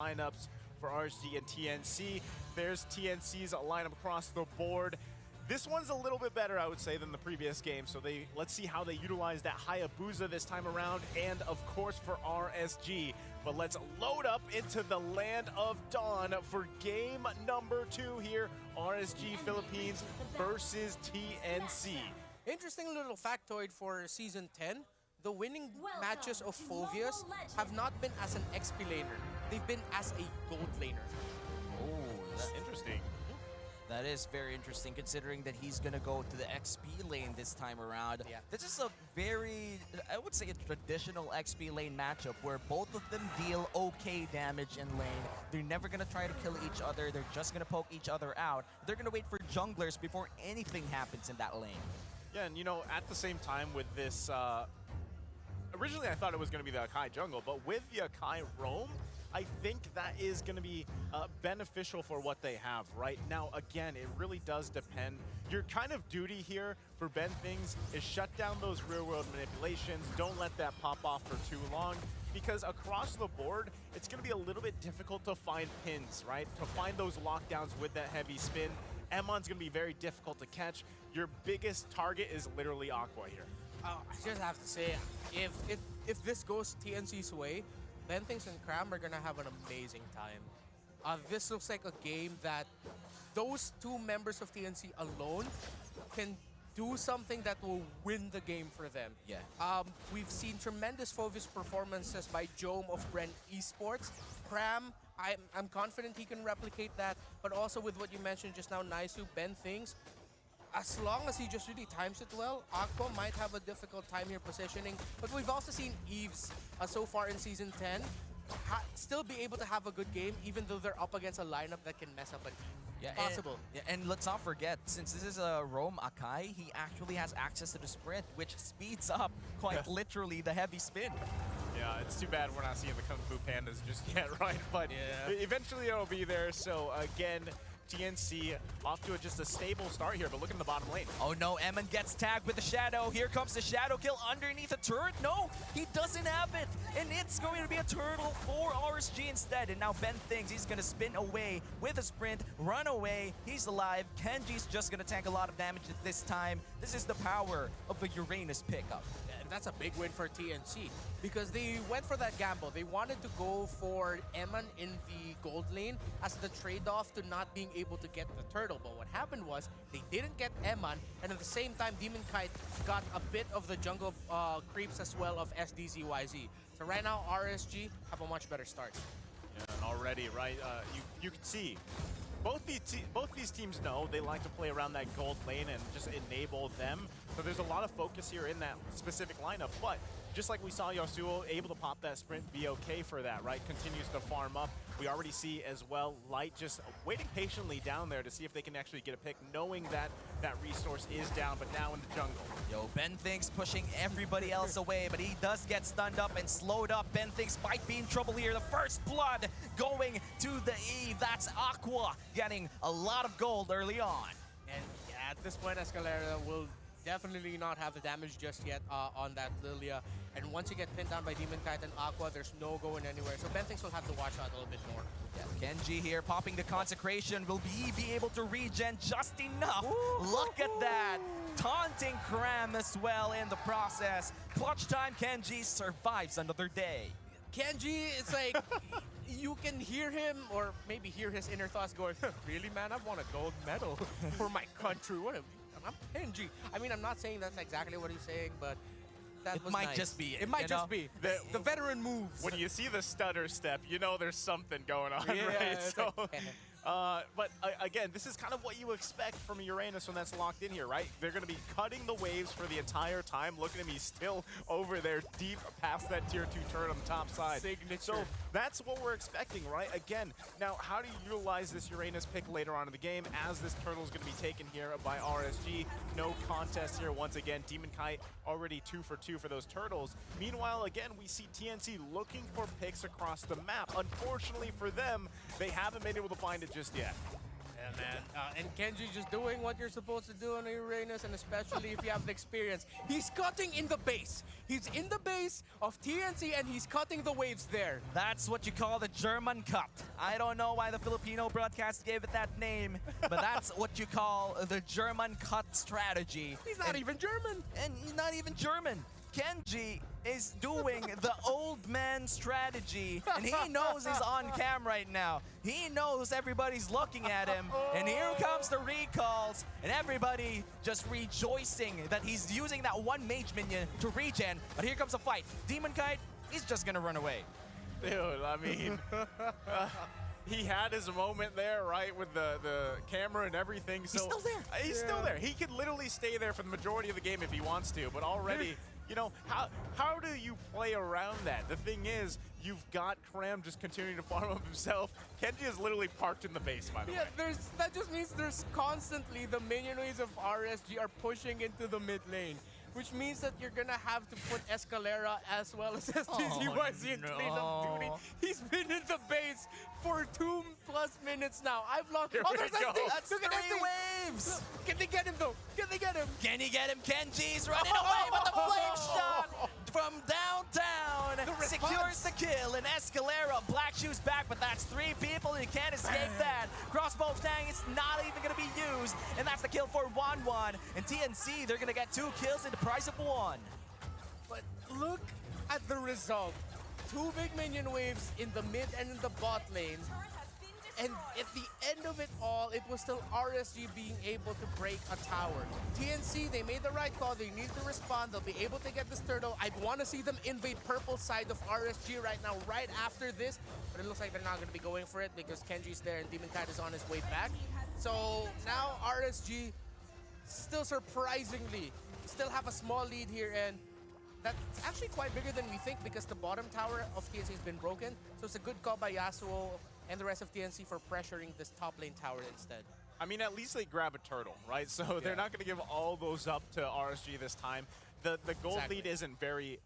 lineups for RSG and TNC. There's TNC's lineup across the board. This one's a little bit better, I would say, than the previous game. So let's see how they utilize that Hayabusa this time around, and of course for RSG. But let's load up into the Land of Dawn for game number 2 here. RSG Philippines versus TNC. Interesting little factoid for Season 10. The winning matches of Phovius have not been as an XP laner. They've been as a gold laner. Oh, That's interesting. that is very interesting considering that he's going to go to the XP lane this time around. Yeah. This is a very, I would say, a traditional XP lane matchup where both of them deal okay damage in lane. They're never going to try to kill each other. They're just going to poke each other out. They're going to wait for junglers before anything happens in that lane. Yeah, and you know, at the same time with this, originally I thought it was going to be the Akai jungle, but with the Akai roam, I think that is going to be beneficial for what they have right now. Again, it really does depend. Your kind of duty here for Ben Things is shut down those real-world manipulations. Don't let that pop off for too long, because across the board, it's going to be a little bit difficult to find pins, right? To find those lockdowns with that heavy spin. Emmon's going to be very difficult to catch. Your biggest target is literally Aqua here. I just have to say, if this goes TNC's way, Ben Things and Cram are going to have an amazing time. This looks like a game that those two members of TNC alone can do something that will win the game for them. Yeah. We've seen tremendous Phovius performances by Jome of TNC Esports. Cram, I'm confident he can replicate that, but also with what you mentioned just now, Naisu, Ben Things, as long as he just really times it well, Aqua might have a difficult time here positioning. But we've also seen Eves so far in Season 10 still be able to have a good game, even though they're up against a lineup that can mess up an Eve. Yeah, Possible. And let's not forget, since this is a roam Akai, he actually has access to the sprint, which speeds up quite literally the heavy spin. Yeah, it's too bad we're not seeing the Kung Fu Pandas just yet, right? But eventually it'll be there. So again, TNC off to just a stable start here, but look in the bottom lane. Oh no, Emmon gets tagged with the Shadow. Here comes the Shadow kill underneath a turret. No, he doesn't have it. And it's going to be a turtle for RSG instead. And now Ben thinks he's going to spin away with a sprint, run away. He's alive. Kenji's just going to tank a lot of damage at this time. This is the power of a Uranus pickup. And that's a big win for TNC because they went for that gamble. They wanted to go for Emmon in the gold lane as the trade-off to not being able to get the turtle. But what happened was they didn't get Emmon, and at the same time, Demon Kite got a bit of the jungle creeps as well of SDZYZ. So right now, RSG have a much better start. Yeah, and already, right, you can see both these teams know they like to play around that gold lane and just enable them. So there's a lot of focus here in that specific lineup. But just like we saw Yasuo able to pop that sprint, be okay for that, right? Continues to farm up. We already see as well Light just waiting patiently down there to see if they can actually get a pick, knowing that that resource is down, but now in the jungle. Yo, Ben thinks pushing everybody else away, but he does get stunned up and slowed up. Ben thinks might be in trouble here. The first blood going to the Eve. That's Aqua getting a lot of gold early on. And yeah, at this point, Escalera will definitely not have the damage just yet on that Lilia. And once you get pinned down by Demon Kite and Aqua, there's no going anywhere. So Ben thinks we'll have to watch out a little bit more. Yeah, Genji here popping the Consecration. Will he be able to regen just enough? Look at that. Taunting Cram as well in the process. Clutch time, Kenji survives another day. Kenji, it's like you can hear him, or maybe hear his inner thoughts going, really, man, I want a gold medal for my country. I'm Kenji. I mean, I'm not saying that's exactly what he's saying, but that was might nice. just be it. It might just be. The veteran moves. When you see the stutter step, you know there's something going on, right? So, but again, this is kind of what you expect from Uranus when that's locked in here, right? They're going to be cutting the waves for the entire time. Look at him, he's still over there deep past that tier 2 turret on the top side. Signature. So that's what we're expecting, right? Again, now how do you utilize this Uranus pick later on in the game as this turtle is going to be taken here by RSG? No contest here once again. Demon Kite already 2 for 2 for those turtles. Meanwhile, again, we see TNC looking for picks across the map. Unfortunately for them, they haven't been able to find it just yet. man. And Kenji just doing what you're supposed to do on Uranus, and especially if you have the experience. He's cutting in the base. He's in the base of TNC, and he's cutting the waves there. That's what you call the German cut. I don't know why the Filipino broadcast gave it that name, but that's what you call the German cut strategy. He's not even German. And he's not even German. Kenji is doing the old man strategy, and he knows he's on cam right now. He knows everybody's looking at him, and here comes the recalls, and everybody just rejoicing that he's using that one mage minion to regen. But here comes a fight. Demon Kite, he's just gonna run away. Dude, I mean, he had his moment there, right, with the camera and everything. So He's still there. He's still there. He could literally stay there for the majority of the game if he wants to, but already, you know, how do you play around that? The thing is, you've got Cram just continuing to farm up himself. Kenji is literally parked in the base, by the way. That just means there's constantly the minion waves of RSG are pushing into the mid lane, which means that you're gonna have to put Escalera as well as STZYZ in place of duty. He's been in the base for 2+ minutes now. I've lost. Here There's we go. SD. That's Look at 3 SD. waves. Look, can they get him though? Can they get him? Can he get him? Kenji's running away, but the flame shot from downtown secures the kill. And Escalera, Black Shoes back, but that's 3 people, and you can't escape that. Crossbow Tang is not even going to be used, and that's the kill for 1-1. And TNC, they're going to get 2 kills in the price of 1. But look at the result. 2 big minion waves in the mid and in the bot lane. And at the end of it all, it was still RSG being able to break a tower. TNC, they made the right call. They need to respond. They'll be able to get this turtle. I'd want to see them invade purple side of RSG right now, right after this. But it looks like they're not going to be going for it because Kenji's there and Demon Kite is on his way back. So now RSG still surprisingly still have a small lead here, and that's actually quite bigger than we think because the bottom tower of TNC has been broken. So it's a good call by Yasuo and the rest of TNC for pressuring this top lane tower instead. I mean, at least they grab a turtle, right? So they're not going to give all those up to RSG this time. The gold lead isn't very,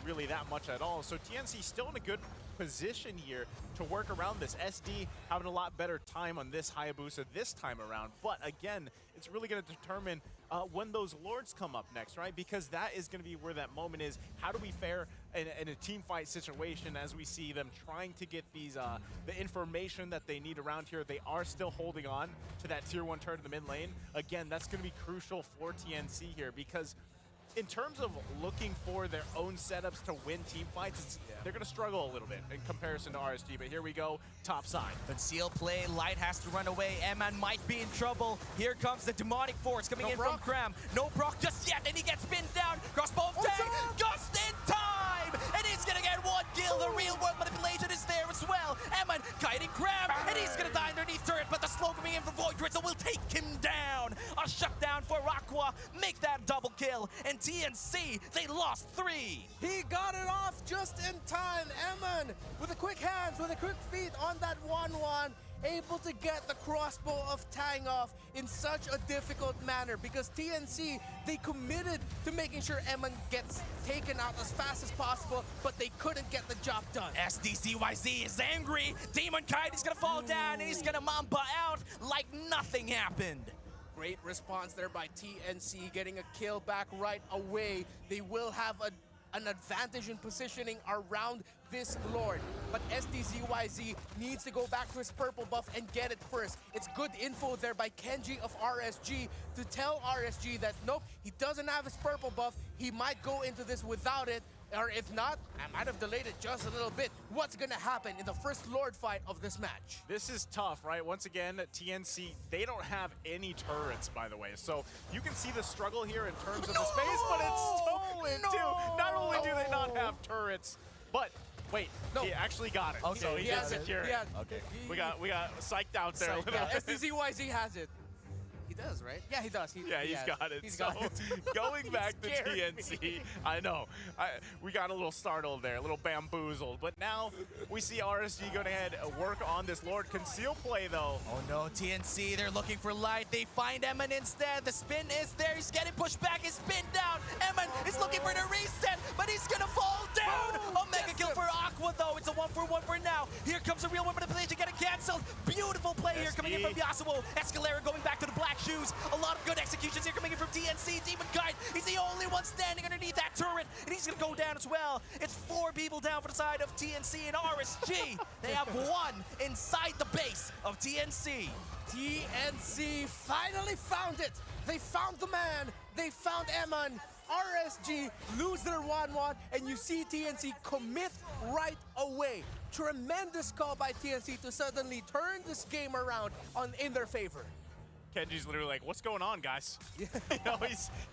really that much at all. So TNC still in a good position here to work around this. SD having a lot better time on this Hayabusa this time around. But again, it's really going to determine when those lords come up next, right? Because that is going to be where that moment is. How do we fare in a team fight situation as we see them trying to get these the information that they need around here? They are still holding on to that tier 1 turret in the mid lane. Again, that's going to be crucial for TNC here because in terms of looking for their own setups to win team fights, they're going to struggle a little bit in comparison to RSG. But here we go, top side. Conceal play, Light has to run away. Eman might be in trouble. Here comes the demonic force coming in from Cram. No proc just yet, and he gets pinned down. Crossbow tag, just in time! And he's going to get 1 kill. The real world manipulation is there as well. Eman kiting Cram, and he's going to die underneath turret, but the slow coming in from Void Drizzle will take him down. A shutdown for Aqua, make that double kill. And TNC, they lost 3. He got it off just in time. Eman with the quick hands, with the quick feet on that 1-1, able to get the crossbow of Tang off in such a difficult manner because TNC, they committed to making sure Eman gets taken out as fast as possible, but they couldn't get the job done. STZYZ is angry. Demon Kite is gonna fall down, and he's gonna Mamba out like nothing happened. Great response there by TNC, getting a kill back right away. They will have an advantage in positioning around this Lord. But STZYZ needs to go back to his purple buff and get it first. It's good info there by Kenji of RSG to tell RSG that nope, he doesn't have his purple buff. He might go into this without it. Or if not, I might have delayed it just a little bit. What's gonna happen in the first Lord fight of this match? This is tough, right? Once again, TNC, they don't have any turrets, by the way. So you can see the struggle here in terms of the space, but it's stolen too. Not only do they not have turrets, but wait, he actually got it. Okay, so he can has it. secure it. Yeah. Okay. We got psyched out there. Yeah, STZYZ has it. does, right? Yeah, he does. Yeah, he's got it. So going back to TNC, I know. We got a little startled there, a little bamboozled. But now we see RSG going ahead and work on this Lord Conceal play, though. Oh no, TNC, they're looking for light. They find Eman instead. The spin is there. He's getting pushed back. He's spin down. Eman is looking for the reset, but he's going to fall down. A mega kill for Aqua, though. It's a 1-for-1 for now. Here comes a real one, but the play to get it canceled. Beautiful play here coming in from Yasuo. Escalera going back to the black shoes. A lot of good executions here coming in from TNC. Demon Kite, he's the only one standing underneath that turret, and he's going to go down as well. It's 4 people down for the side of TNC and RSG. They have 1 inside the base of TNC. TNC finally found it. They found the man. They found Eman. RSG lose their 1-1, and you see TNC commit right away. Tremendous call by TNC to suddenly turn this game around in their favor. Kenji's literally like, what's going on, guys? You know,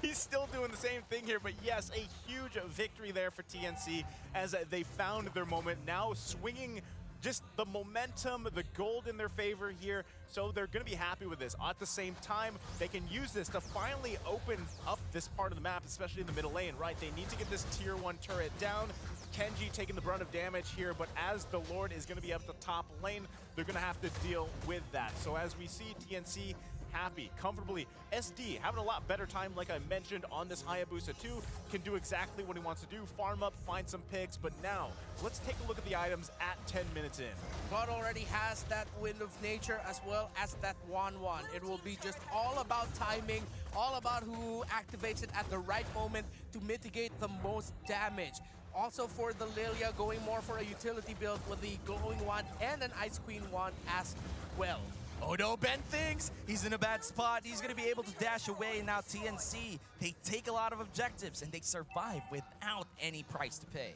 he's still doing the same thing here, but yes, a huge victory there for TNC as they found their moment, now swinging just the momentum, the gold in their favor here, so they're going to be happy with this. At the same time, they can use this to finally open up this part of the map, especially in the middle lane, right? They need to get this tier 1 turret down. Kenji taking the brunt of damage here, but as the Lord is going to be up the top lane, they're going to have to deal with that. So as we see TNC happy, comfortably, SD having a lot better time, like I mentioned, on this Hayabusa 2, can do exactly what he wants to do, farm up, find some picks, but now, let's take a look at the items at 10 minutes in. God already has that Wind of Nature as well as that 1-1. It will be just all about timing, all about who activates it at the right moment to mitigate the most damage. Also for the Lilia, going more for a utility build with the Glowing Wand and an Ice Queen Wand as well. Oh no, Ben thinks he's in a bad spot. He's going to be able to dash away. And now TNC, they take a lot of objectives and they survive without any price to pay.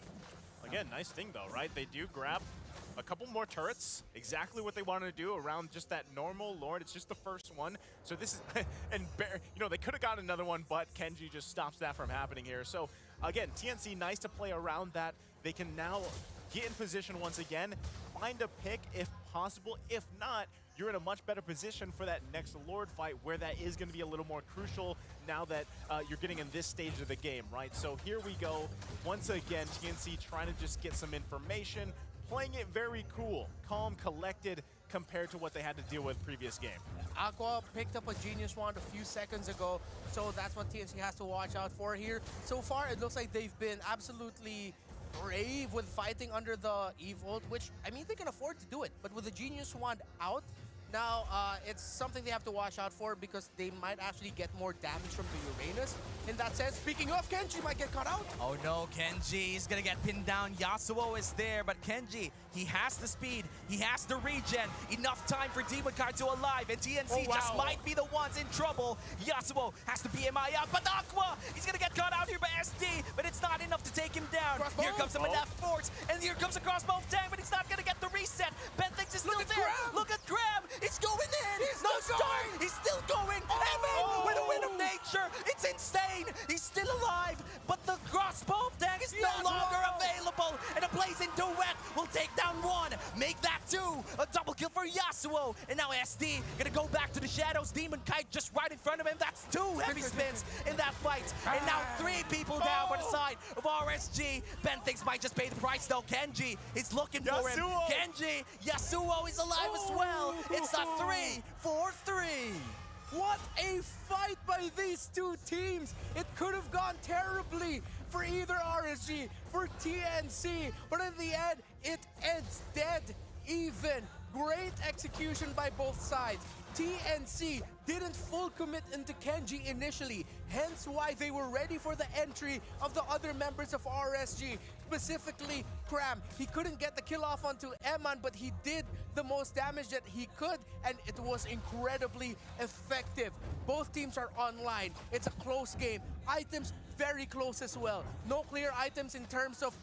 Again, nice thing though, right? They do grab a couple more turrets, exactly what they wanted to do around just that normal Lord. It's just the first one. So this is, and you know, they could have got another one, but Kenji just stops that from happening here. So again, TNC, nice to play around that. They can now get in position once again, find a pick if possible. If not, you're in a much better position for that next Lord fight, where that is going to be a little more crucial now that you're getting in this stage of the game, right? So here we go. Once again, TNC trying to just get some information, playing it very cool, calm, collected, compared to what they had to deal with previous game. Aqua picked up a Genius Wand a few seconds ago, so that's what TNC has to watch out for here. So far, it looks like they've been absolutely brave with fighting under the Eve ult, which, I mean, they can afford to do it, but with the Genius Wand out, now, it's something they have to watch out for because they might actually get more damage from the Uranus. In that sense, speaking of, Kenji might get caught out. Oh no, Kenji is going to get pinned down. Yasuo is there, but Kenji, he has the speed, he has the regen. Enough time for Demon Kite to alive, and TNC just might be the ones in trouble. Yasuo has to BMI out, but Aqua, he's going to get caught out here by SD, but it's not enough to take him down. Here comes some enough force, and here comes a crossbow tank, but he's not going to get the reset. Ben thinks it's still there. Look at Graham. He's going in! He's no start! He's still going! Eman with a Wind of Nature! It's insane! He's still alive, but the crossbow tank is no longer available! And a Blazing Duet will take down 1, make that 2! A double kill for Yasuo! And now SD gonna go back to the shadows. Demon Kite just right in front of him. That's 2 heavy spins in that fight. And now 3 people down for the side of RSG. Ben thinks might just pay the price though. Kenji is looking for him. Kenji, Yasuo is alive as well. It's a 3-4-3. What a fight by these two teams! It could have gone terribly for either RSG, for TNC, but in the end, it ends dead even. Great execution by both sides. TNC didn't full commit into Kenji initially, hence why they were ready for the entry of the other members of RSG, specifically Cram. He couldn't get the kill off onto Eman, but he did the most damage that he could, and it was incredibly effective. Both teams are online. It's a close game. Items very close as well. No clear items in terms of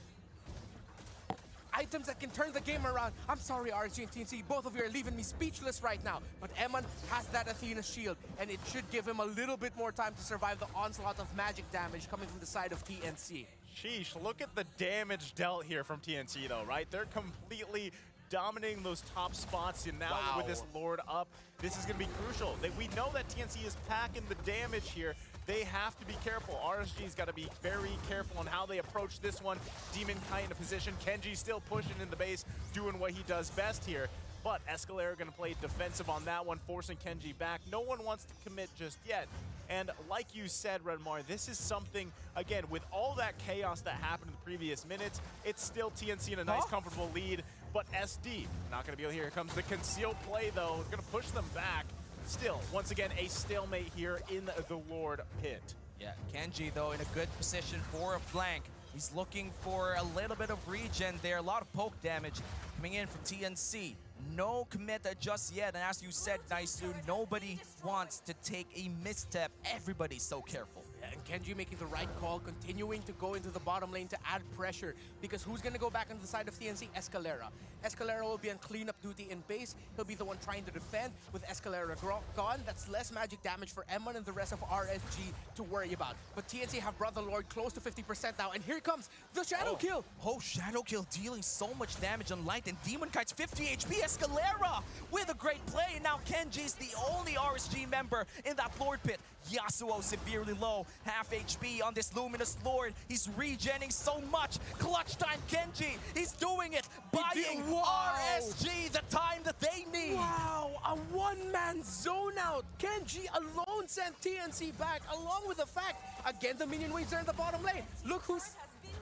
items that can turn the game around. I'm sorry, RSG and TNC, both of you are leaving me speechless right now. But Eman has that Athena shield, and it should give him a little bit more time to survive the onslaught of magic damage coming from the side of TNC. Sheesh, look at the damage dealt here from TNC though, right? They're completely dominating those top spots, and now with this Lord up, this is going to be crucial. We know that TNC is packing the damage here. They have to be careful. RSG's got to be very careful on how they approach this one. Demon Kite in a position. Kenji still pushing in the base, doing what he does best here. But Escalera going to play defensive on that one, forcing Kenji back. No one wants to commit just yet. And like you said, Redmar, this is something, again, with all that chaos that happened in the previous minutes, it's still TNC in a nice, comfortable lead. But SD, not going to be able to. Here comes the concealed play, though. It's going to push them back. Still, once again, a stalemate here in the Lord pit. Yeah, Kenji, though, in a good position for a flank. He's looking for a little bit of regen there. A lot of poke damage coming in from TNC. No commit just yet, and as you said, Naisu, nobody wants to take a misstep. Everybody's so careful. And Kenji making the right call, continuing to go into the bottom lane to add pressure, because who's going to go back on the side of TNC? Escalera. Escalera will be on cleanup duty in base. He'll be the one trying to defend. With Escalera gone, that's less magic damage for Emon and the rest of RSG to worry about. But TNC have brought the Lord close to 50% now, and here comes the Shadow Kill. Oh, Shadow Kill dealing so much damage on Light, and Demon Kite's 50 HP. Escalera with a great play, and now Kenji's the only RSG member in that Lord pit. Yasuo severely low, half HP on this Luminous Lord. He's regenning so much. Clutch time, Kenji. He's doing it, buying RSG the time that they need. Wow, a one-man zone out. Kenji alone sent TNC back, along with the fact, again, the minion waves are in the bottom lane. Look who's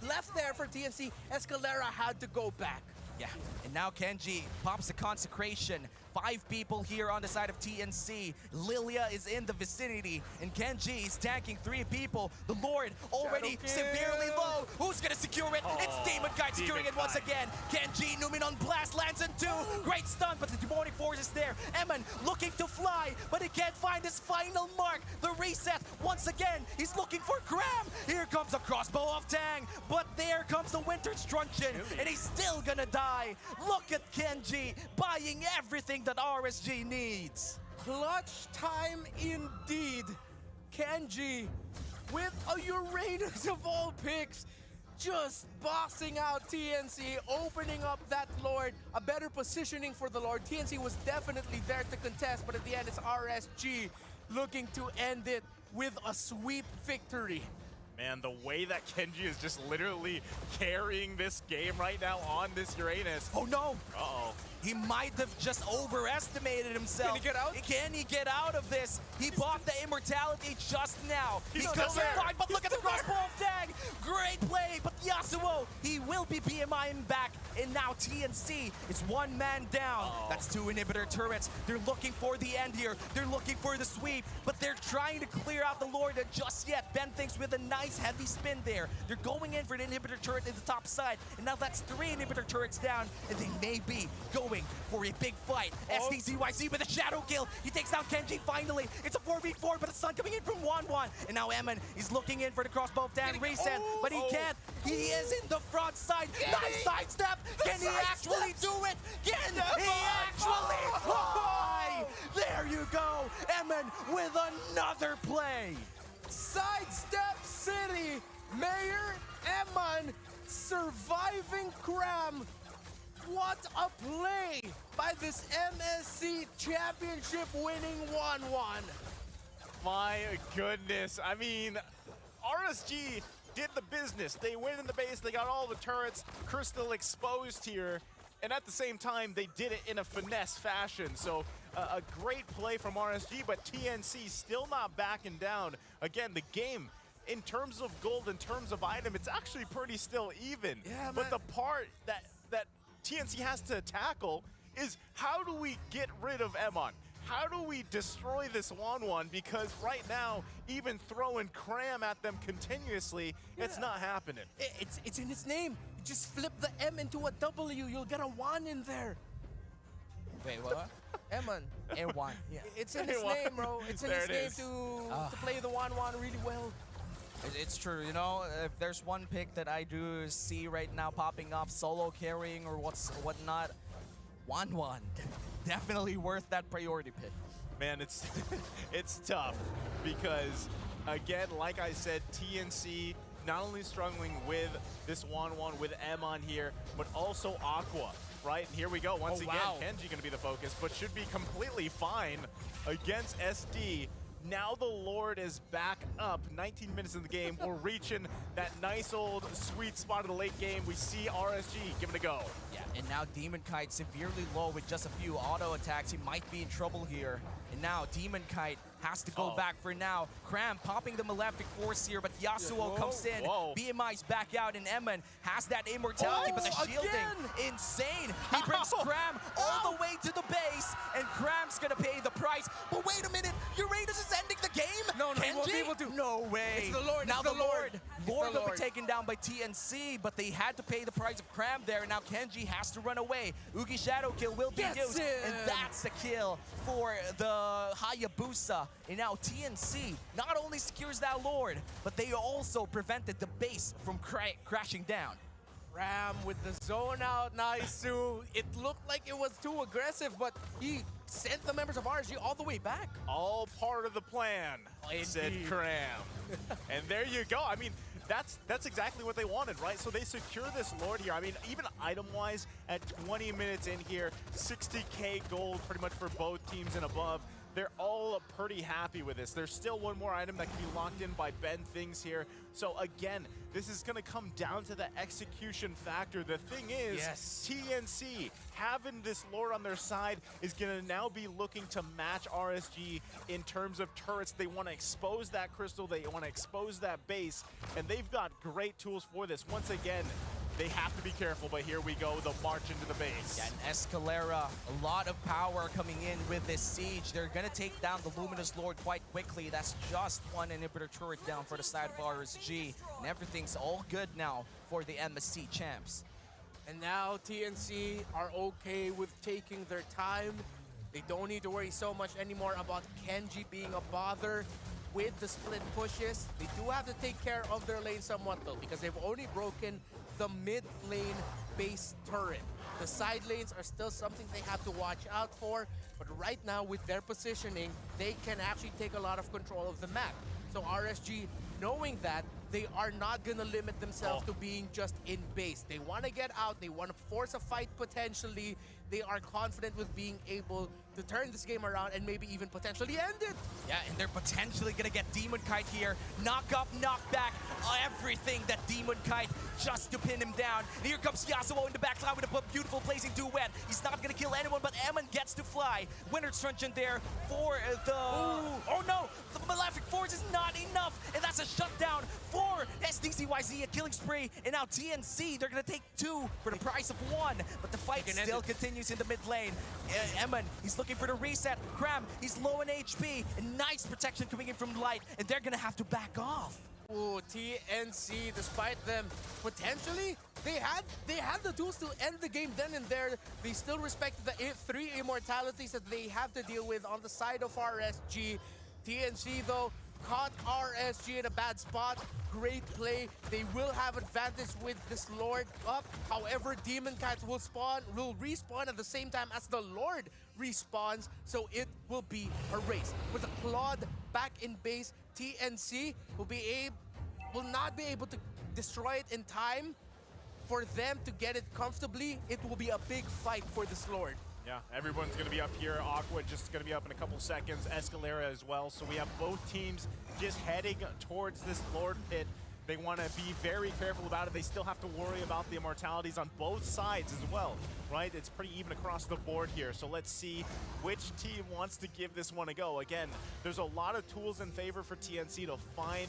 left there for TNC. Escalera had to go back. Yeah, and now Kenji pops the consecration. 5 people here on the side of TNC. Lilia is in the vicinity, and Kenji is tanking 3 people. The Lord already severely low. Who's gonna secure it? It's Demon Kite securing it once again. Kenji, Numinon Blast lands in 2. Great stun, but the demonic force is there. Emon looking to fly, but he can't find his final mark. The reset once again. He's looking for Graham. Here comes a crossbow of Tang, but there comes the Winter's Truncheon, and he's still gonna die. Look at Kenji buying everything that RSG needs. Clutch time indeed. Kenji with a Uranus of all picks, just bossing out TNC, opening up that Lord, a better positioning for the Lord. TNC was definitely there to contest, but at the end it's RSG looking to end it with a sweep victory. Man, the way that Kenji is just literally carrying this game right now on this Uranus. Oh no! Uh-oh. He might have just overestimated himself. Can he get out? Can he get out of this? He bought the immortality just now. He's gonna still there. survive, but look at the crossbow of Tang. Great play, but Yasuo, he will be BMIing back, and now TNC is 1 man down. That's 2 inhibitor turrets. They're looking for the end here. They're looking for the sweep, but they're trying to clear out the Lord, and just yet, Ben thinks with a nice heavy spin there. They're going in for an inhibitor turret in the top side, and now that's 3 inhibitor turrets down, and they may be going for a big fight. SDZYZ with a shadow kill. He takes down Kenji finally. It's a 4v4, but a stun coming in from Wanwan. And now Emon, he's looking in for the crossbow of Dan reset, but he can't. He is in the front side. Nice sidestep. Can he actually do it? Can he actually fly? There you go. Emon with another play. Sidestep City. Mayor Emon surviving Cram. What a play by this MSC championship winning 1-1. My goodness. I mean, RSG did the business. They win in the base. They got all the turrets. Crystal exposed here. And at the same time, they did it in a finesse fashion. So a great play from RSG, but TNC still not backing down. Again, the game, in terms of gold, in terms of item, it's actually pretty still even. Yeah, but man. the part that TNC has to tackle is, how do we get rid of Emon? How do we destroy this 1-1? Because right now, even throwing Cram at them continuously, it's not happening. It's in its name. You just flip the M into a W. You'll get a 1 in there. Wait, what? Emon. N1. Yeah. It's in its name, bro. It's in There its it name is. to play the 1-1 really well. It's true, you know, if there's one pick that I do see right now popping up, solo carrying or whatnot, 1-1. Definitely worth that priority pick. Man, it's it's tough because, again, like I said, TNC not only struggling with this 1-1 with Emon here, but also Aqua. right? And here we go. Once again, wow. Kenji going to be the focus, but should be completely fine against SD. Now the Lord is back up. 19 minutes in the game. We're reaching that nice old sweet spot of the late game. We see RSG give it a go. Yeah, and now Demon Kite severely low with just a few auto attacks. He might be in trouble here. And now Demon Kite has to go back for now. Cram popping the Malefic Force here, but Yasuo comes in. BMI's back out, and Eman has that immortality, but the shielding, insane. He brings Cram all the way to the base, and Cram's gonna pay the price. But wait a minute, Uranus is ending the game? No, he won't be able to. No way. It's the Lord. Now it's the Lord will be taken down by TNC, but they had to pay the price of Cram there. Now Kenji has to run away. Ugi Shadow Kill will be used, and that's the kill for the Hayabusa. And now TNC not only secures that Lord, but they also prevented the base from crashing down. Ram with the zone out, Naisu. It looked like it was too aggressive, but he sent the members of RSG all the way back. All part of the plan, said Cram. And there you go. I mean, that's exactly what they wanted, right? So they secure this Lord here. I mean, even item-wise, at 20 minutes in here, 60K gold pretty much for both teams and above. They're all pretty happy with this. There's still one more item that can be locked in by Ben Things here. So again, this is gonna come down to the execution factor. The thing is, TNC having this Lord on their side is gonna now be looking to match RSG in terms of turrets. They wanna expose that crystal, they wanna expose that base, and they've got great tools for this. Once again, they have to be careful, but here we go, the march into the base. Yeah, and Escalera, a lot of power coming in with this siege. They're gonna take down the Luminous Lord quite quickly. That's just one inhibitor turret down for the side of RSG, and everything's all good now for the MSC champs. And now TNC are okay with taking their time. They don't need to worry so much anymore about Kenji being a bother with the split pushes. They do have to take care of their lane somewhat though, because they've only broken the mid lane base turret. The side lanes are still something they have to watch out for, but right now with their positioning, they can actually take a lot of control of the map. So RSG, knowing that, they are not gonna limit themselves to being just in base. They wanna get out, they wanna force a fight potentially. They are confident with being able to turn this game around and maybe even potentially end it. Yeah, and they're potentially gonna get Demon Kite here. Knock up, knock back, everything that Demon Kite just to pin him down. And here comes Yasuo in the backline with a beautiful blazing duet. He's not gonna kill anyone, but Eman gets to fly. Winter's Truncheon there for the... Oh no! The Malefic Force is not enough, and that's a shutdown for SDCYZ, a killing spree. And now TNC, they're gonna take 2 for the price of 1, but the fight still continues in the mid lane. Eman, he's looking for the reset. Cram, he's low in HP, and nice protection coming in from Light, and they're gonna have to back off. Ooh, TNC, despite them potentially, they had the tools to end the game then and there. They still respect the 3 immortalities that they have to deal with on the side of RSG. TNC though caught RSG in a bad spot. Great play. They will have advantage with this Lord up. However, Demon Kite will respawn at the same time as the Lord respawns, so it will be a race. With the Claude back in base, TNC will not be able to destroy it in time. For them to get it comfortably, it will be a big fight for this Lord. Yeah, everyone's going to be up here. Aqua just going to be up in a couple seconds. Escalera as well. So we have both teams just heading towards this Lord pit. They want to be very careful about it. They still have to worry about the immortalities on both sides as well, right? It's pretty even across the board here. So let's see which team wants to give this one a go. Again, there's a lot of tools in favor for TNC to find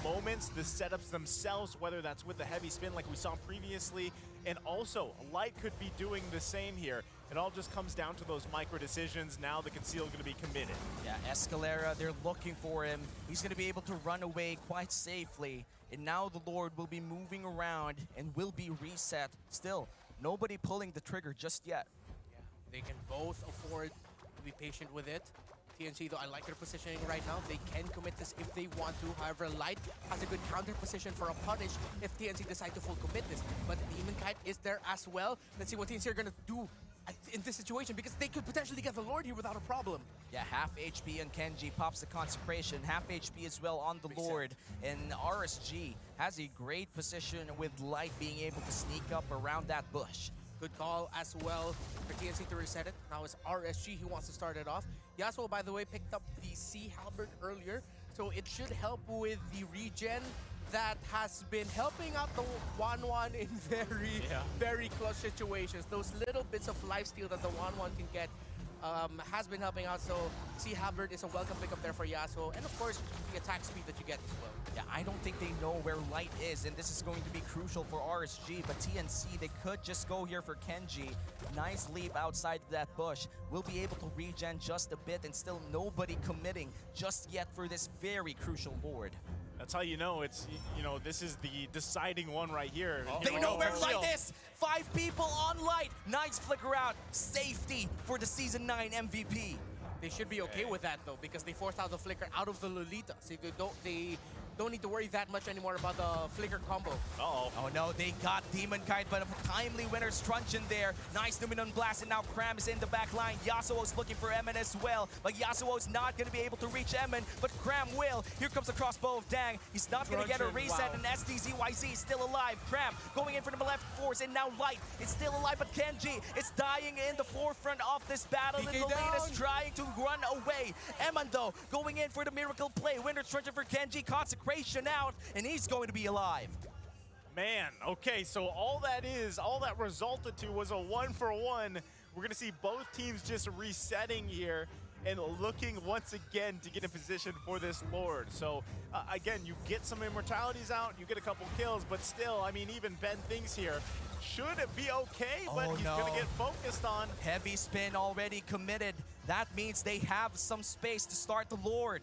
moments, the setups themselves, whether that's with the heavy spin like we saw previously, and also Light could be doing the same here. It all just comes down to those micro decisions. Now the Conceal is going to be committed. Yeah, Escalera, they're looking for him. He's going to be able to run away quite safely. And now the Lord will be moving around and will be reset. Still, nobody pulling the trigger just yet. Yeah, they can both afford to be patient with it. TNC, though, I like their positioning right now. They can commit this if they want to. However, Light has a good counter position for a punish if TNC decide to full commit this. But Demon Kite is there as well. Let's see what TNC are going to do in this situation, because they could potentially get the Lord here without a problem. Yeah, half HP on Kenji, pops the Consecration, half HP as well on the Lord. And RSG has a great position with Light being able to sneak up around that bush. Good call as well for TNC to reset it. Now it's RSG who wants to start it off. Yasuo, by the way, picked up the C Halberd earlier, so it should help with the regen that has been helping out the 1-1 in very close situations. Those little bits of lifesteal that the 1-1 can get has been helping out, so C Halberd is a welcome pickup there for Yasuo, and of course the attack speed that you get as well. Yeah, I don't think they know where Light is, and this is going to be crucial for RSG, but TNC, they could just go here for Kenji. Nice leap outside of that bush. We'll be able to regen just a bit, and still nobody committing just yet for this very crucial Lord. That's how you know it's, you know, this is the deciding one right here. They know where Light is! 5 people on Light! Nice flicker out. Safety for the Season 9 MVP. They should be okay with that though, because they forced out the flicker out of the Lolita. So they don't need to worry that much anymore about the flicker combo. Uh-oh. Oh no, they got Demon Kite, but a timely winner's truncheon there. Nice Numenon Blast, and now Cram is in the back line. Yasuo's looking for Emin as well, but Yasuo's not going to be able to reach Emin, but Cram will. Here comes the crossbow of Dang. He's not going to get a reset, wow. and SDZYZ is still alive. Cram going in for the left force, and now Light is still alive, but Kenji is dying in the forefront of this battle. PK and the lead is down. trying to run away. Emin though, going in for the miracle play. Winner's truncheon for Kenji, consecration out, and he's going to be alive. Man, okay, so all that resulted to was a 1-for-1. We're gonna see both teams just resetting here and looking once again to get in position for this Lord. So again, you get some immortalities out, you get a couple kills, but still, I mean, even Ben Things here should be okay, but he's gonna get focused on. Heavy spin already committed. That means they have some space to start the Lord.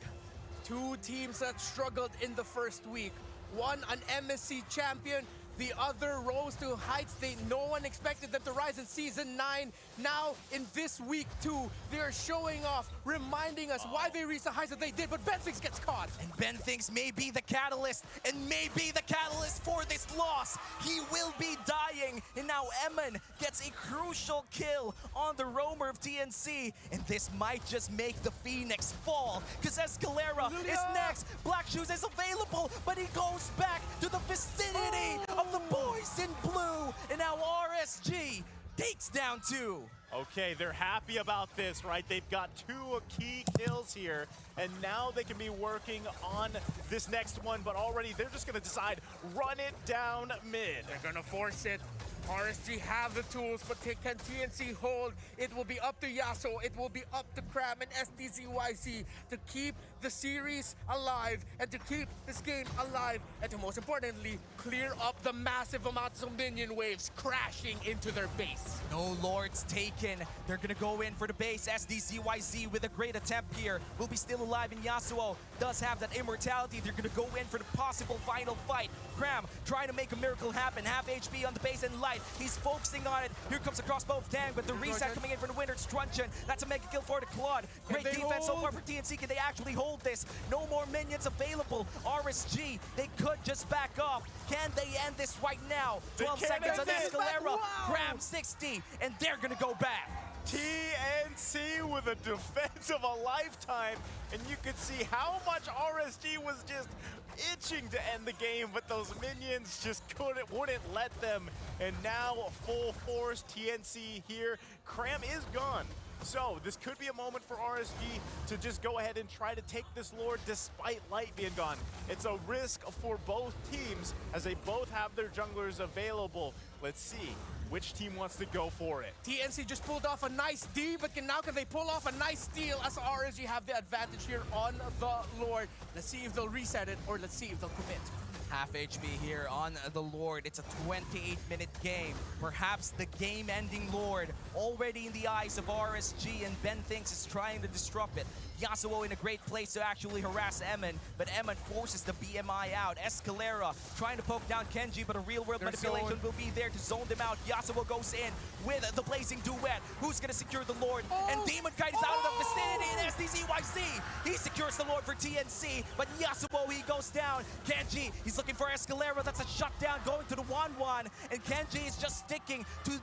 2 teams that struggled in the first week. One, an MSC champion. The other rose to heights no one expected them to rise in Season 9. Now, in this week 2, they're showing off, reminding us why they reached the heights that they did, but Ben Things gets caught. And Ben Things may be the catalyst, and may be the catalyst for this loss. He will be dying, and now Emin gets a crucial kill on the roamer of TNC, and this might just make the Phoenix fall, because Escalera is next. Black Shoes is available, but he goes back to the vicinity of the boys in blue, and now RSG takes down 2. Okay, they're happy about this, right? They've got 2 key kills here, and now they can be working on this next one, but already they're just gonna decide, run it down mid. They're gonna force it. RSG have the tools, but can TNC hold? It will be up to Yasuo, it will be up to Cram and SDZYZ to keep the series alive and to keep this game alive, and to most importantly, clear up the massive amounts of minion waves crashing into their base. No Lords taken. They're gonna go in for the base. SDZYZ with a great attempt here will be still alive, and Yasuo does have that immortality. They're gonna go in for the possible final fight. Cram trying to make a miracle happen. Half HP on the base and Light. He's focusing on it. Here comes across both Dang, but the reset coming in for the winner's truncheon. That's a mega kill for the Claude. Great defense so far for TNC. Can they actually hold this? No more minions available. RSG, they could just back off. Can they end this right now? 12 seconds on Escalera. Cram 60, and they're gonna go back. TNC with a defense of a lifetime, and you could see how much RSG was just itching to end the game, but those minions just wouldn't let them. And now full force TNC here. Cram is gone. So this could be a moment for RSG to just go ahead and try to take this Lord despite Light being gone. It's a risk for both teams as they both have their junglers available. Let's see which team wants to go for it. TNC just pulled off a nice D, but now can they pull off a nice steal as RSG have the advantage here on the Lord. Let's see if they'll reset it, or let's see if they'll commit. Half HP here on the Lord. It's a 28-minute game. Perhaps the game-ending Lord already in the eyes of RSG, and Ben Thinks is trying to disrupt it. Yasuo in a great place to actually harass Emin, but Emin forces the BMI out. Escalera trying to poke down Kenji, but a real-world manipulation will be there to zone them out. Yasuo goes in with the Blazing Duet. Who's gonna secure the Lord? And Demon Kite is out of the vicinity, and SDZYZ, he secures the Lord for TNC, but Yasuo, he goes down. Kenji, he's looking for Escalera. That's a shutdown going to the 1-1, and Kenji is just sticking to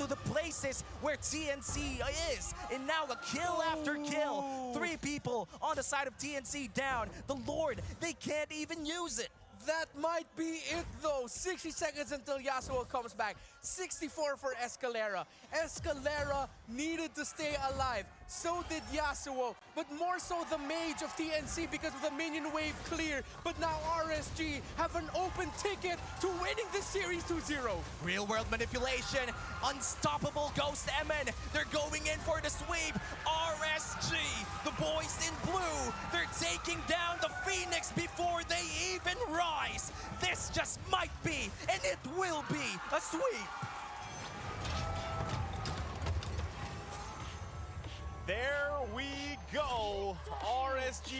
the places where TNC is. And now a kill after kill. 3 people on the side of TNC down. The Lord, they can't even use it. That might be it though. 60 seconds until Yasuo comes back. 64 for Escalera. Escalera needed to stay alive. So did Yasuo, but more so the mage of TNC because of the minion wave clear. But now RSG have an open ticket to winning this series 2-0. Real world manipulation, unstoppable Ghost MN. They're going in for the sweep. RSG, the boys in blue, they're taking down the Phoenix before they even rise. This just might be, and it will be, a sweep. There we go. RSG